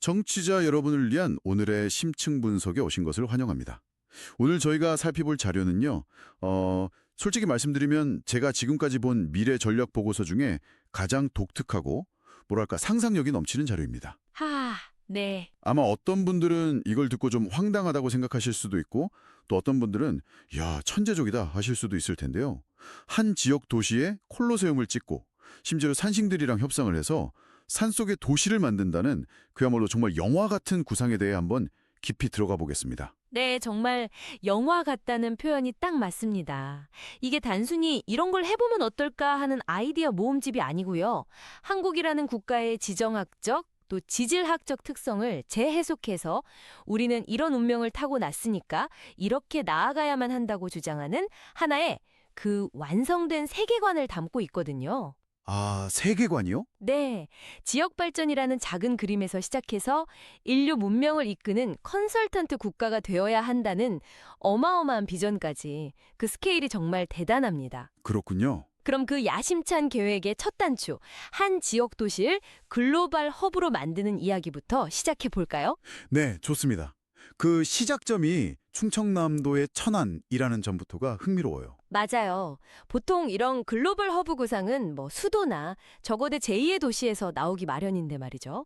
정치자 여러분을 위한 오늘의 심층 분석에 오신 것을 환영합니다. 오늘 저희가 살펴볼 자료는요. 솔직히 말씀드리면 제가 지금까지 본 미래 전략 보고서 중에 가장 독특하고 뭐랄까 상상력이 넘치는 자료입니다. 네. 아마 어떤 분들은 이걸 듣고 좀 황당하다고 생각하실 수도 있고 또 어떤 분들은 야 천재적이다 하실 수도 있을 텐데요. 한 지역 도시에 콜로세움을 짓고 심지어 산신들이랑 협상을 해서 산속에 도시를 만든다는 그야말로 정말 영화 같은 구상에 대해 한번 깊이 들어가 보겠습니다. 네, 정말 영화 같다는 표현이 딱 맞습니다. 이게 단순히 이런 걸 해보면 어떨까 하는 아이디어 모음집이 아니고요. 한국이라는 국가의 지정학적, 또 지질학적 특성을 재해석해서 우리는 이런 운명을 타고났으니까 이렇게 나아가야만 한다고 주장하는 하나의 그 완성된 세계관을 담고 있거든요. 아, 세계관이요? 네, 지역 발전이라는 작은 그림에서 시작해서 인류 문명을 이끄는 컨설턴트 국가가 되어야 한다는 어마어마한 비전까지 그 스케일이 정말 대단합니다. 그렇군요. 그럼 그 야심찬 계획의 첫 단추, 한 지역 도시를 글로벌 허브로 만드는 이야기부터 시작해 볼까요? 네, 좋습니다. 그 시작점이 충청남도의 천안이라는 점부터가 흥미로워요. 맞아요. 보통 이런 글로벌 허브 구상은 수도나 적어도 제2의 도시에서 나오기 마련인데 말이죠.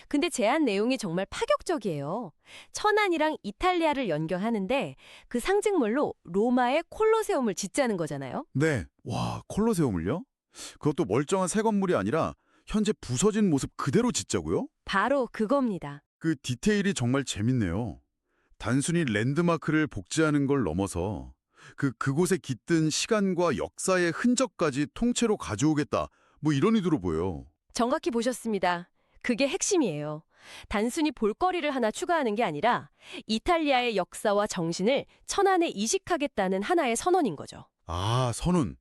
근데 제안 내용이 정말 파격적이에요. 천안이랑 이탈리아를 연결하는데 그 상징물로 로마의 콜로세움을 짓자는 거잖아요. 네, 와, 콜로세움을요? 그것도 멀쩡한 새 건물이 아니라 현재 부서진 모습 그대로 짓자고요? 바로 그겁니다. 그 디테일이 정말 재밌네요. 단순히 랜드마크를 복제하는 걸 넘어서 그곳에 깃든 시간과 역사의 흔적까지 통째로 가져오겠다. 뭐 이런 의도로 보여요. 정확히 보셨습니다. 그게 핵심이에요. 단순히 볼거리를 하나 추가하는 게 아니라 이탈리아의 역사와 정신을 천안에 이식하겠다는 하나의 선언인 거죠. 아, 선운.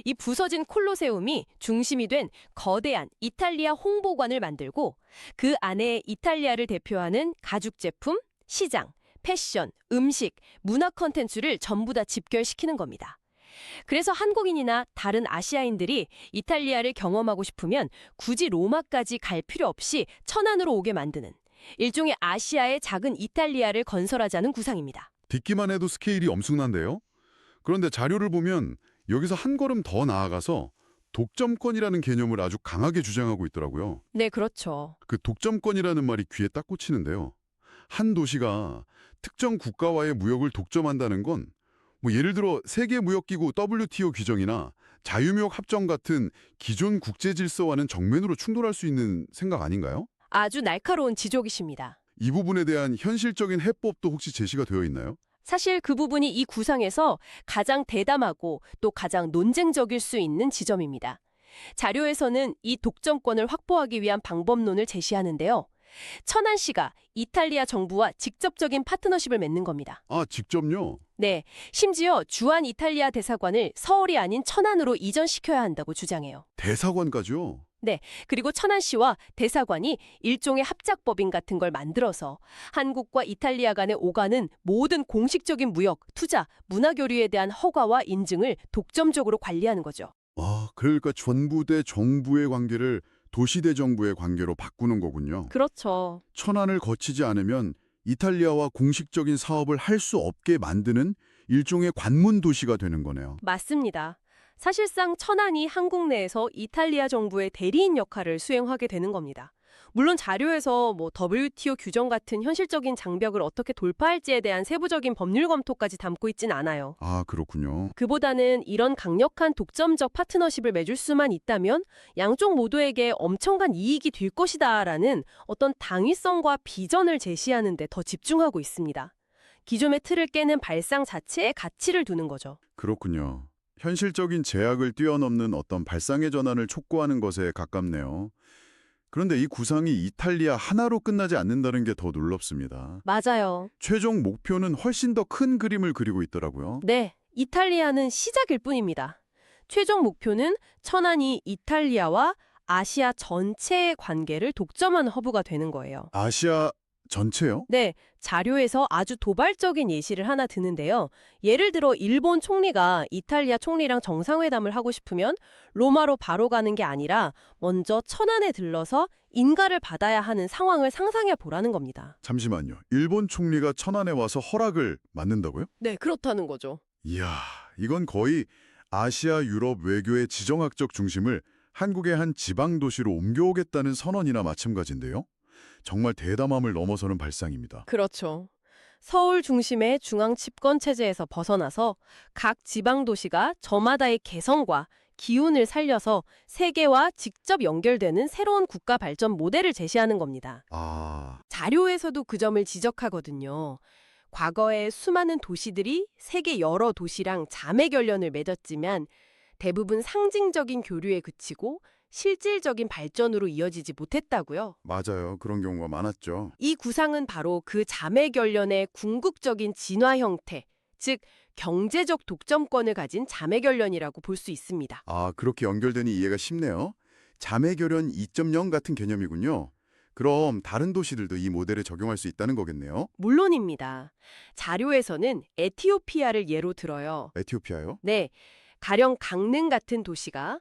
이 부서진 콜로세움이 중심이 된 거대한 이탈리아 홍보관을 만들고 그 안에 이탈리아를 대표하는 가죽 제품, 시장, 패션, 음식, 문화 콘텐츠를 전부 다 집결시키는 겁니다. 그래서 한국인이나 다른 아시아인들이 이탈리아를 경험하고 싶으면 굳이 로마까지 갈 필요 없이 천안으로 오게 만드는 일종의 아시아의 작은 이탈리아를 건설하자는 구상입니다. 듣기만 해도 스케일이 엄청난데요? 그런데 자료를 보면 여기서 한 걸음 더 나아가서 독점권이라는 개념을 아주 강하게 주장하고 있더라고요. 네, 그렇죠. 그 독점권이라는 말이 귀에 딱 꽂히는데요. 한 도시가 특정 국가와의 무역을 독점한다는 건 예를 들어 세계무역기구 WTO 규정이나 자유무역 합정 같은 기존 국제 질서와는 정면으로 충돌할 수 있는 생각 아닌가요? 아주 날카로운 지적이십니다. 이 부분에 대한 현실적인 해법도 혹시 제시가 되어 있나요? 사실 그 부분이 이 구상에서 가장 대담하고 또 가장 논쟁적일 수 있는 지점입니다. 자료에서는 이 독점권을 확보하기 위한 방법론을 제시하는데요. 천안시가 이탈리아 정부와 직접적인 파트너십을 맺는 겁니다. 아, 직접요? 네, 심지어 주한 이탈리아 대사관을 서울이 아닌 천안으로 이전시켜야 한다고 주장해요. 대사관까지요? 그리고 천안시와 대사관이 일종의 합작법인 같은 걸 만들어서 한국과 이탈리아 간에 오가는 모든 공식적인 무역, 투자, 문화교류에 대한 허가와 인증을 독점적으로 관리하는 거죠. 아, 그러니까 전부 대 정부의 관계를 도시 대 정부의 관계로 바꾸는 거군요. 그렇죠. 천안을 거치지 않으면 이탈리아와 공식적인 사업을 할 수 없게 만드는 일종의 관문 도시가 되는 거네요. 맞습니다. 사실상 천안이 한국 내에서 이탈리아 정부의 대리인 역할을 수행하게 되는 겁니다. 물론 자료에서 WTO 규정 같은 현실적인 장벽을 어떻게 돌파할지에 대한 세부적인 법률 검토까지 담고 있진 않아요. 아, 그렇군요. 그보다는 이런 강력한 독점적 파트너십을 맺을 수만 있다면 양쪽 모두에게 엄청난 이익이 될 것이다라는 어떤 당위성과 비전을 제시하는 데 더 집중하고 있습니다. 기존의 틀을 깨는 발상 자체에 가치를 두는 거죠. 그렇군요. 현실적인 제약을 뛰어넘는 어떤 발상의 전환을 촉구하는 것에 가깝네요. 그런데 이 구상이 이탈리아 하나로 끝나지 않는다는 게 더 놀랍습니다. 맞아요. 최종 목표는 훨씬 더 큰 그림을 그리고 있더라고요. 네, 이탈리아는 시작일 뿐입니다. 최종 목표는 천안이 이탈리아와 아시아 전체의 관계를 독점하는 허브가 되는 거예요. 아시아 전체요? 네, 자료에서 아주 도발적인 예시를 하나 드는데요. 예를 들어 일본 총리가 이탈리아 총리랑 정상회담을 하고 싶으면 로마로 바로 가는 게 아니라 먼저 천안에 들러서 인가를 받아야 하는 상황을 상상해 보라는 겁니다. 잠시만요. 일본 총리가 천안에 와서 허락을 받는다고요? 네, 그렇다는 거죠. 이야, 이건 거의 아시아 유럽 외교의 지정학적 중심을 한국의 한 지방 도시로 옮겨오겠다는 선언이나 마찬가지인데요. 정말 대담함을 넘어서는 발상입니다. 그렇죠. 서울 중심의 중앙 집권 체제에서 벗어나서 각 지방 도시가 저마다의 개성과 기운을 살려서 세계와 직접 연결되는 새로운 국가 발전 모델을 제시하는 겁니다. 아, 자료에서도 그 점을 지적하거든요. 과거에 수많은 도시들이 세계 여러 도시랑 자매 결연을 맺었지만 대부분 상징적인 교류에 그치고 실질적인 발전으로 이어지지 못했다고요. 맞아요. 그런 경우가 많았죠. 이 구상은 바로 그 자매 결연의 궁극적인 진화 형태, 즉 경제적 독점권을 가진 자매 결연이라고 볼 수 있습니다. 아, 그렇게 연결되니 이해가 쉽네요. 자매결연 2.0 같은 개념이군요. 그럼 다른 도시들도 이 모델을 적용할 수 있다는 거겠네요. 물론입니다. 자료에서는 에티오피아를 예로 들어요. 에티오피아요? 네, 가령 강릉 같은 도시가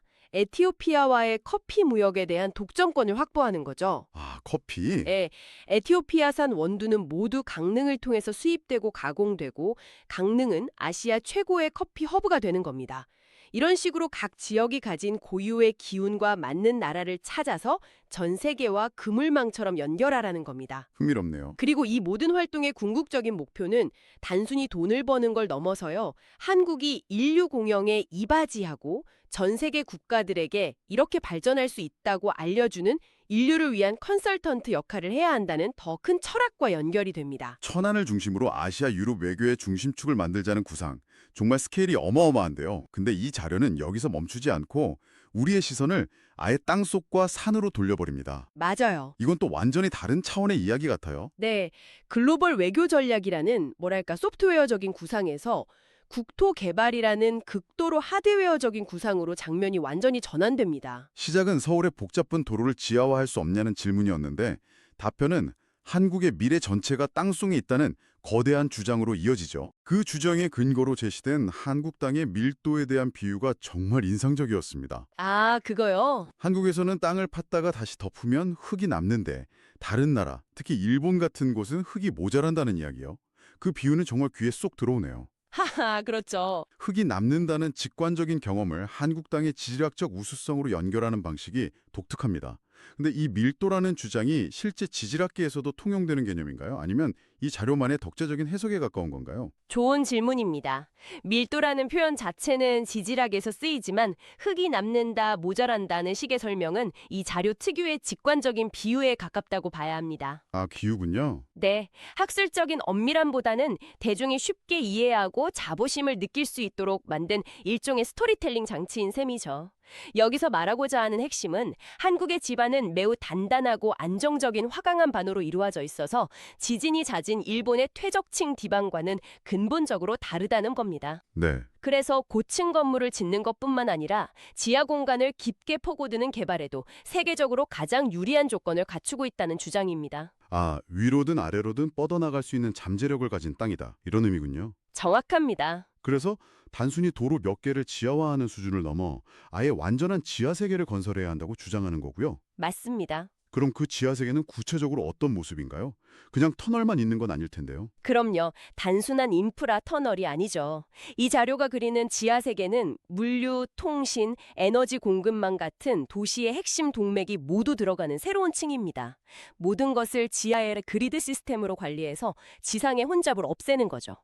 에티오피아와의 커피 무역에 대한 독점권을 확보하는 거죠. 아, 커피? 예, 에티오피아산 원두는 모두 강릉을 통해서 수입되고 가공되고 강릉은 아시아 최고의 커피 허브가 되는 겁니다. 이런 식으로 각 지역이 가진 고유의 기운과 맞는 나라를 찾아서 전 세계와 그물망처럼 연결하라는 겁니다. 흥미롭네요. 그리고 이 모든 활동의 궁극적인 목표는 단순히 돈을 버는 걸 넘어서요. 한국이 인류 공영에 이바지하고 전 세계 국가들에게 이렇게 발전할 수 있다고 알려주는 인류를 위한 컨설턴트 역할을 해야 한다는 더 큰 철학과 연결이 됩니다. 천안을 중심으로 아시아 유럽 외교의 중심축을 만들자는 구상. 정말 스케일이 어마어마한데요. 근데 이 자료는 여기서 멈추지 않고 우리의 시선을 아예 땅속과 산으로 돌려버립니다. 맞아요. 이건 또 완전히 다른 차원의 이야기 같아요. 네, 글로벌 외교 전략이라는 뭐랄까 소프트웨어적인 구상에서 국토 개발이라는 극도로 하드웨어적인 구상으로 장면이 완전히 전환됩니다. 시작은 서울의 복잡한 도로를 지하화할 수 없냐는 질문이었는데 답변은 한국의 미래 전체가 땅속에 있다는 거대한 주장으로 이어지죠. 그 주장의 근거로 제시된 한국 땅의 밀도에 대한 비유가 정말 인상적이었습니다. 아, 그거요? 한국에서는 땅을 팠다가 다시 덮으면 흙이 남는데 다른 나라, 특히 일본 같은 곳은 흙이 모자란다는 이야기요. 그 비유는 정말 귀에 쏙 들어오네요. 하하, 그렇죠. 흙이 남는다는 직관적인 경험을 한국 땅의 지질학적 우수성으로 연결하는 방식이 독특합니다. 근데 이 밀도라는 주장이 실제 지질학계에서도 통용되는 개념인가요? 아니면 이 자료만의 독자적인 해석에 가까운 건가요? 좋은 질문입니다. 밀도라는 표현 자체는 지질학에서 쓰이지만 흙이 남는다, 모자란다는 식의 설명은 이 자료 특유의 직관적인 비유에 가깝다고 봐야 합니다. 아, 기후군요. 네, 학술적인 엄밀함보다는 대중이 쉽게 이해하고 자부심을 느낄 수 있도록 만든 일종의 스토리텔링 장치인 셈이죠. 여기서 말하고자 하는 핵심은 한국의 지반은 매우 단단하고 안정적인 화강한 반으로 이루어져 있어서 지진이 잦은 일본의 퇴적층 디반과는 근본적으로 다르다는 겁니다. 네. 그래서 고층 건물을 짓는 것뿐만 아니라 지하 공간을 깊게 파고드는 개발에도 세계적으로 가장 유리한 조건을 갖추고 있다는 주장입니다. 아, 위로든 아래로든 뻗어나갈 수 있는 잠재력을 가진 땅이다. 이런 의미군요. 정확합니다. 그래서 단순히 도로 몇 개를 지하화하는 수준을 넘어 아예 완전한 지하 세계를 건설해야 한다고 주장하는 거고요. 맞습니다. 그럼 그 지하 세계는 구체적으로 어떤 모습인가요? 그냥 터널만 있는 건 아닐 텐데요. 그럼요. 단순한 인프라 터널이 아니죠. 이 자료가 그리는 지하 세계는 물류, 통신, 에너지 공급망 같은 도시의 핵심 동맥이 모두 들어가는 새로운 층입니다. 모든 것을 지하의 그리드 시스템으로 관리해서 지상의 혼잡을 없애는 거죠.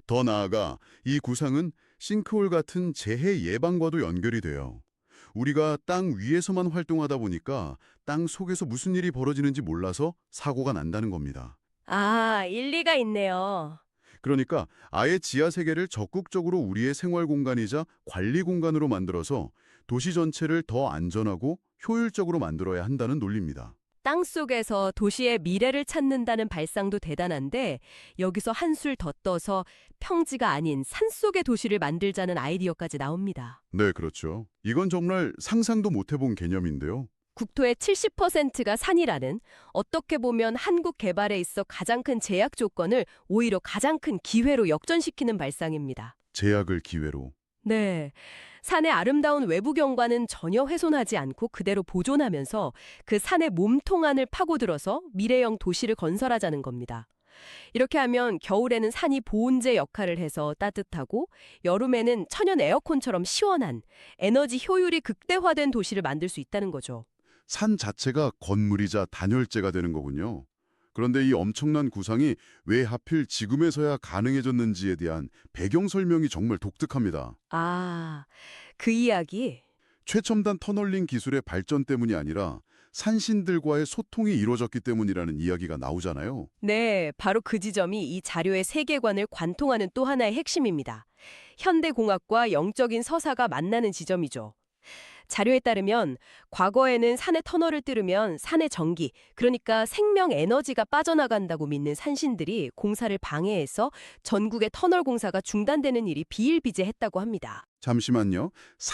더 나아가 이 구상은 싱크홀 같은 재해 예방과도 연결이 돼요. 우리가 땅 위에서만 활동하다 보니까 땅 속에서 무슨 일이 벌어지는지 몰라서 사고가 난다는 겁니다. 아, 일리가 있네요. 그러니까 아예 지하 세계를 적극적으로 우리의 생활 공간이자 관리 공간으로 만들어서 도시 전체를 더 안전하고 효율적으로 만들어야 한다는 논리입니다. 땅속에서 도시의 미래를 찾는다는 발상도 대단한데 여기서 한술 더 떠서 평지가 아닌 산속의 도시를 만들자는 아이디어까지 나옵니다. 네, 그렇죠. 이건 정말 상상도 못 해본 개념인데요. 국토의 70%가 산이라는, 어떻게 보면 한국 개발에 있어 가장 큰 제약 조건을 오히려 가장 큰 기회로 역전시키는 발상입니다. 제약을 기회로. 네. 산의 아름다운 외부 경관은 전혀 훼손하지 않고 그대로 보존하면서 그 산의 몸통 안을 파고들어서 미래형 도시를 건설하자는 겁니다. 이렇게 하면 겨울에는 산이 보온재 역할을 해서 따뜻하고, 여름에는 천연 에어컨처럼 시원한, 에너지 효율이 극대화된 도시를 만들 수 있다는 거죠. 산 자체가 건물이자 단열재가 되는 거군요. 그런데 이 엄청난 구상이 왜 하필 지금에서야 가능해졌는지에 대한 배경 설명이 정말 독특합니다. 아, 그 이야기? 최첨단 터널링 기술의 발전 때문이 아니라 산신들과의 소통이 이루어졌기 때문이라는 이야기가 나오잖아요. 네, 바로 그 지점이 이 자료의 세계관을 관통하는 또 하나의 핵심입니다. 현대공학과 영적인 서사가 만나는 지점이죠. 자료에 따르면 과거에는 산의 터널을 뚫으면 산의 전기, 그러니까 생명 에너지가 빠져나간다고 믿는 산신들이 공사를 방해해서 전국의 터널 공사가 중단되는 일이 비일비재했다고 합니다. 잠시만요.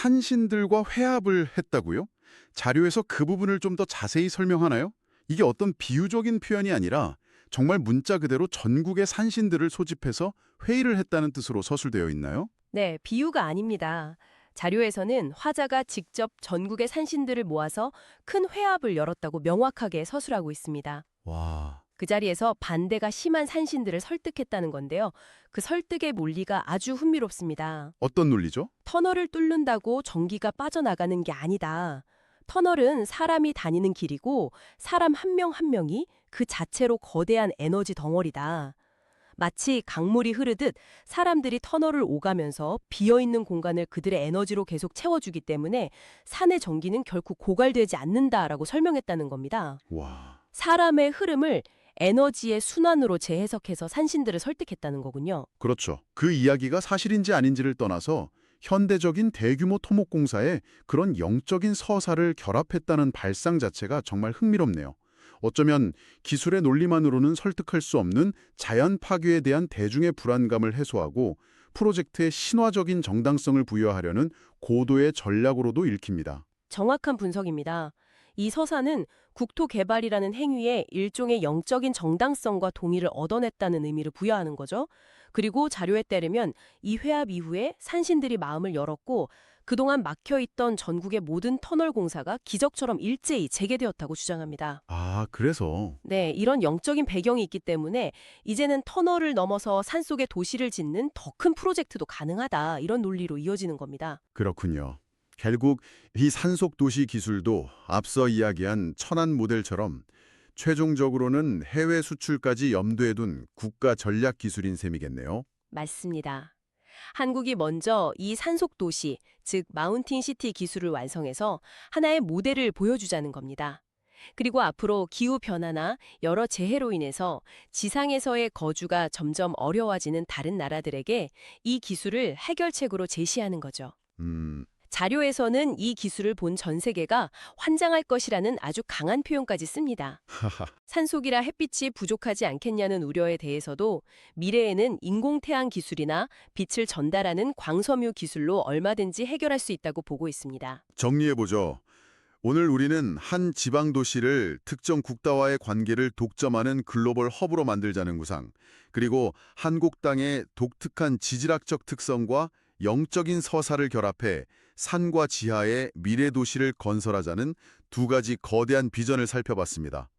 산신들과 회합을 했다고요? 자료에서 그 부분을 좀 더 자세히 설명하나요? 이게 어떤 비유적인 표현이 아니라 정말 문자 그대로 전국의 산신들을 소집해서 회의를 했다는 뜻으로 서술되어 있나요? 네, 비유가 아닙니다. 자료에서는 화자가 직접 전국의 산신들을 모아서 큰 회합을 열었다고 명확하게 서술하고 있습니다. 와, 그 자리에서 반대가 심한 산신들을 설득했다는 건데요. 그 설득의 논리가 아주 흥미롭습니다. 어떤 논리죠? 터널을 뚫는다고 전기가 빠져나가는 게 아니다. 터널은 사람이 다니는 길이고 사람 한 명 한 명이 그 자체로 거대한 에너지 덩어리다. 마치 강물이 흐르듯 사람들이 터널을 오가면서 비어있는 공간을 그들의 에너지로 계속 채워주기 때문에 산의 전기는 결코 고갈되지 않는다라고 설명했다는 겁니다. 와, 사람의 흐름을 에너지의 순환으로 재해석해서 산신들을 설득했다는 거군요. 그렇죠. 그 이야기가 사실인지 아닌지를 떠나서 현대적인 대규모 토목공사에 그런 영적인 서사를 결합했다는 발상 자체가 정말 흥미롭네요. 어쩌면 기술의 논리만으로는 설득할 수 없는 자연 파괴에 대한 대중의 불안감을 해소하고 프로젝트의 신화적인 정당성을 부여하려는 고도의 전략으로도 읽힙니다. 정확한 분석입니다. 이 서사는 국토 개발이라는 행위에 일종의 영적인 정당성과 동의를 얻어냈다는 의미를 부여하는 거죠. 그리고 자료에 따르면 이 회합 이후에 산신들이 마음을 열었고 그동안 막혀있던 전국의 모든 터널 공사가 기적처럼 일제히 재개되었다고 주장합니다. 아, 그래서 네, 이런 영적인 배경이 있기 때문에 이제는 터널을 넘어서 산속에 도시를 짓는 더 큰 프로젝트도 가능하다, 이런 논리로 이어지는 겁니다. 그렇군요. 결국 이 산속 도시 기술도 앞서 이야기한 천안 모델처럼 최종적으로는 해외 수출까지 염두에 둔 국가 전략 기술인 셈이겠네요. 맞습니다. 한국이 먼저 이 산속 도시, 즉 마운틴 시티 기술을 완성해서 하나의 모델을 보여주자는 겁니다. 그리고 앞으로 기후 변화나 여러 재해로 인해서 지상에서의 거주가 점점 어려워지는 다른 나라들에게 이 기술을 해결책으로 제시하는 거죠. 자료에서는 이 기술을 본 전 세계가 환장할 것이라는 아주 강한 표현까지 씁니다. 하하. 산속이라 햇빛이 부족하지 않겠냐는 우려에 대해서도 미래에는 인공태양 기술이나 빛을 전달하는 광섬유 기술로 얼마든지 해결할 수 있다고 보고 있습니다. 정리해보죠. 오늘 우리는 한 지방 도시를 특정 국가와의 관계를 독점하는 글로벌 허브로 만들자는 구상, 그리고 한국 땅의 독특한 지질학적 특성과 영적인 서사를 결합해 산과 지하의 미래 도시를 건설하자는 두 가지 거대한 비전을 살펴봤습니다.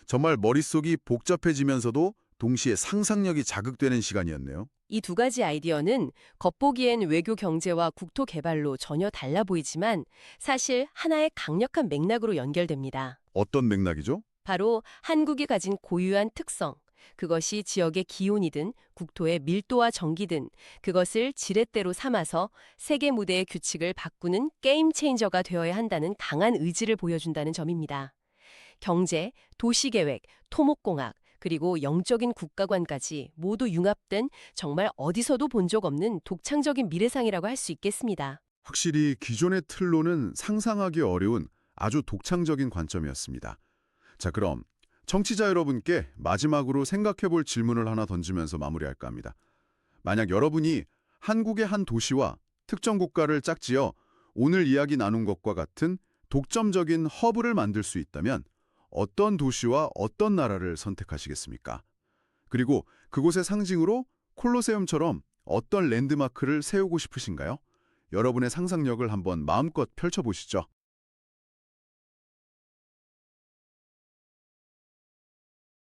정말 머릿속이 복잡해지면서도 동시에 상상력이 자극되는 시간이었네요. 이 두 가지 아이디어는 겉보기엔 외교 경제와 국토 개발로 전혀 달라 보이지만 사실 하나의 강력한 맥락으로 연결됩니다. 어떤 맥락이죠? 바로 한국이 가진 고유한 특성, 그것이 지역의 기온이든 국토의 밀도와 정기든 그것을 지렛대로 삼아서 세계 무대의 규칙을 바꾸는 게임 체인저가 되어야 한다는 강한 의지를 보여준다는 점입니다. 경제, 도시계획, 토목공학, 그리고 영적인 국가관까지 모두 융합된 정말 어디서도 본 적 없는 독창적인 미래상이라고 할 수 있겠습니다. 확실히 기존의 틀로는 상상하기 어려운 아주 독창적인 관점이었습니다. 자, 그럼 청취자 여러분께 마지막으로 생각해볼 질문을 하나 던지면서 마무리할까 합니다. 만약 여러분이 한국의 한 도시와 특정 국가를 짝지어 오늘 이야기 나눈 것과 같은 독점적인 허브를 만들 수 있다면 어떤 도시와 어떤 나라를 선택하시겠습니까? 그리고 그곳의 상징으로 콜로세움처럼 어떤 랜드마크를 세우고 싶으신가요? 여러분의 상상력을 한번 마음껏 펼쳐보시죠.